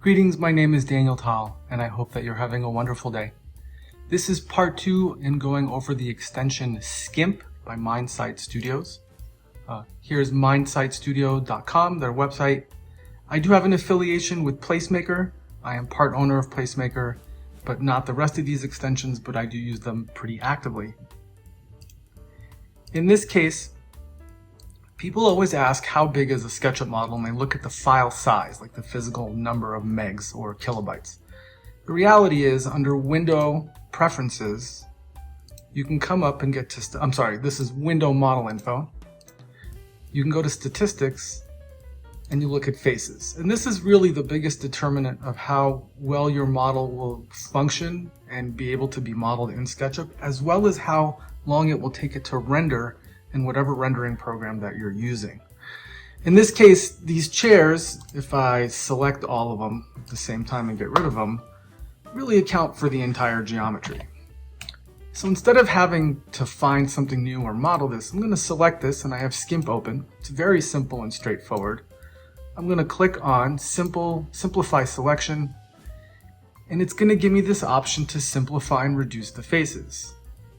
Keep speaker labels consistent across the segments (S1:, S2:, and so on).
S1: Greetings, my name is Daniel Tal, and I hope that you're having a wonderful day. This is part 2 in going over the extension Skimp by mind.sight.studios. Here's mind.sight.studio.com, their website. I do have an affiliation with Placemaker. I am part owner of Placemaker, but not the rest of these extensions, but I do use them pretty actively. In this case, people always ask how big is a SketchUp model, and they look at the file size, like the physical number of megs or kilobytes. The reality is, under Window Preferences, you can come up and get to, this is Window Model Info. You can go to Statistics, and you look at faces. And this is really the biggest determinant of how well your model will function and be able to be modeled in SketchUp, as well as how long it will take it to render in whatever rendering program that you're using. In this case, these chairs, if I select all of them at the same time and get rid of them, really account for the entire geometry. So instead of having to find something new or model this, I'm going to select this, and I have Skimp open. It's very simple and straightforward. I'm going to click on Simplify Selection, and it's going to give me this option to simplify and reduce the faces.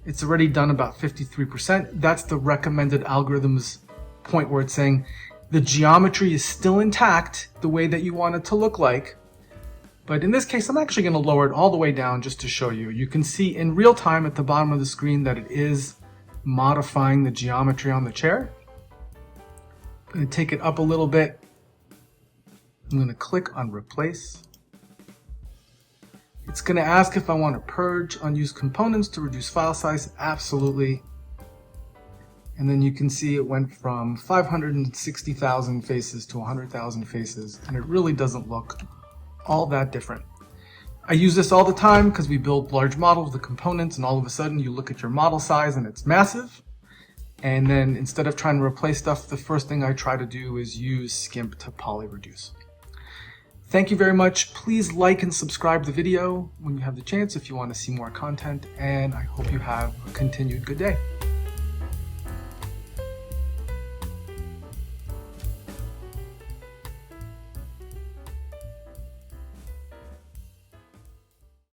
S1: It's already done about 53%. That's the recommended algorithm's point where it's saying the geometry is still intact the way that you want it to look like. But in this case, I'm actually going to lower it all the way down just to show you. You can see in real time at the bottom of the screen that it is modifying the geometry on the chair. I'm going to take it up a little bit. I'm going to click on Replace. It's going to ask if I want to purge unused components to reduce file size. Absolutely. And then you can see it went from 560,000 faces to 100,000 faces, and it really doesn't look all that different. I use this all the time because we build large models with components, and all of a sudden you look at your model size and it's massive. And then instead of trying to replace stuff, the first thing I try to do is use Skimp to poly reduce. Thank you very much. Please like and subscribe the video when you have the chance if you want to see more content, and I hope you have a continued good day.